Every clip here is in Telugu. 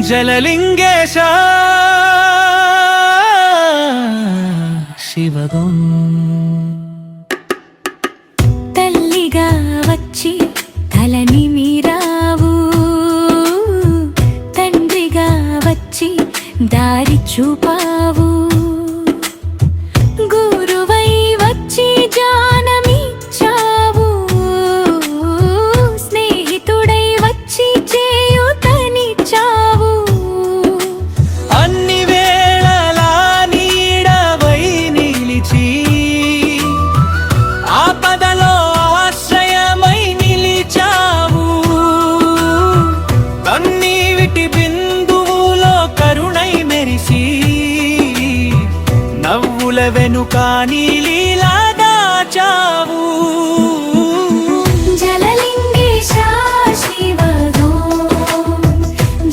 జలలింగేశ శివగం తల్లిగా వచ్చి తలని మీరావు, తండ్రిగా వచ్చి దారి చూపావు, గురువై వచ్చి జానమిచ్చావు, స్నేహితుడై వచ్చి చేయూతనిచ్చావు. అన్ని వేళలా నీడవై నిలిచి ఆపదలో ఆశ్రయమై నిలిచావు. కన్నీటి బిందువులో కరుణై మెరిసి నవ్వుల వెనుక నీలీలా దాచావు. జలలింగేశ శివగో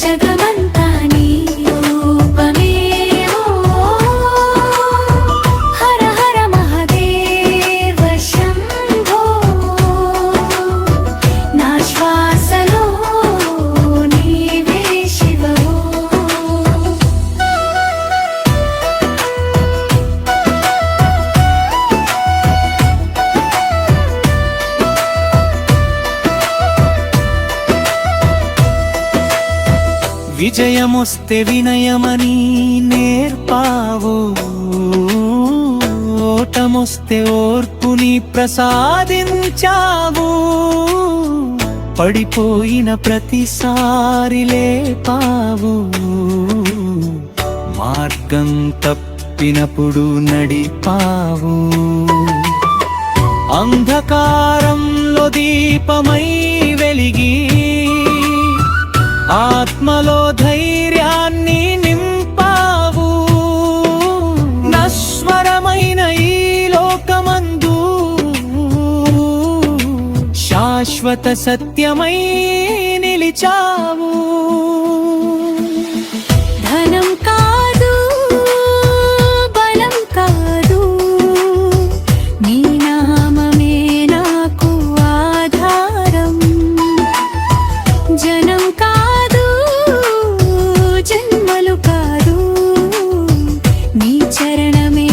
జగమంతా నీ రూపమే ఓ. హర హర మహదేవ శంభో, నా శ్వాసలో నీవే శివో. విజయమొస్తే వినయమని నేర్పావు, ఓటమొస్తే ఓర్పుని ప్రసాదించావు. పడిపోయిన ప్రతిసారి లేపావు, మార్గం తప్పినప్పుడు నడిపావు. అంధకారంలో దీపమై వెలిగి ఆత్మలో ధైర్యాన్ని నింపావు. నశ్వరమైన ఈ లోకమందు శాశ్వత సత్యమై నిలిచావు. ధనం కాదు బలం కాదు, నీ నామమే నాకు ఆధారం. జనం కాదు జన్మలు కాదు, నీ చరణమే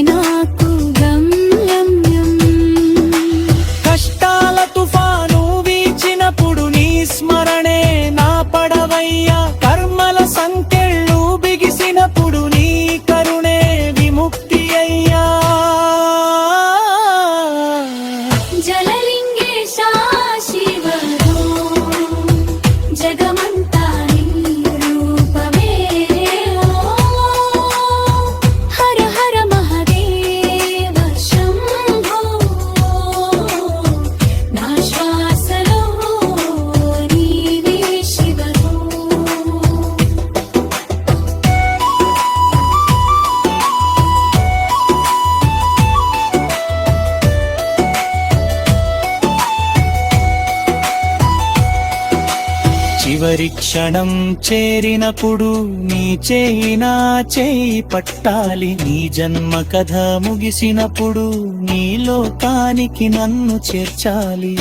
నాకు గమ్యం. కష్టాల తుఫాను వీచినప్పుడు నీ స్మరణే నా పడవయ్యా. కర్మల సంకెళ్ళు బిగిసినప్పుడు నీ కరుణే విముక్తి అయ్యా. జలలింగేశ శివగో జగమంతా నీ రూపమే ఓ. హర హర మహదేవ శంభో, నా శ్వాసలో నీవే శివగో. చివరి క్షణం చేరినప్పుడు నీ చేయి నా చేయి పట్టాలి. నీ జన్మ కథ ముగిసినప్పుడు నీ లోకానికి నన్ను చేర్చాలి.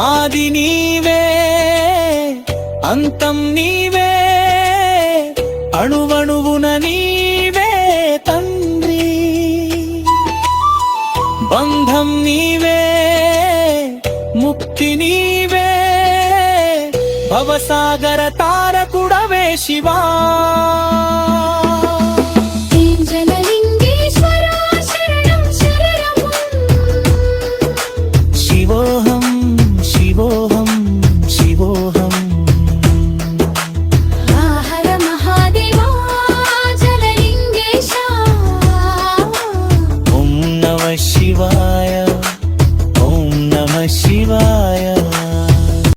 ఆది నీవే అంతం నీవే, అణువణువున నీవే తండ్రి. బంధం నీవే ముక్తి నీవే, భవసాగర తారకుడవే శివా.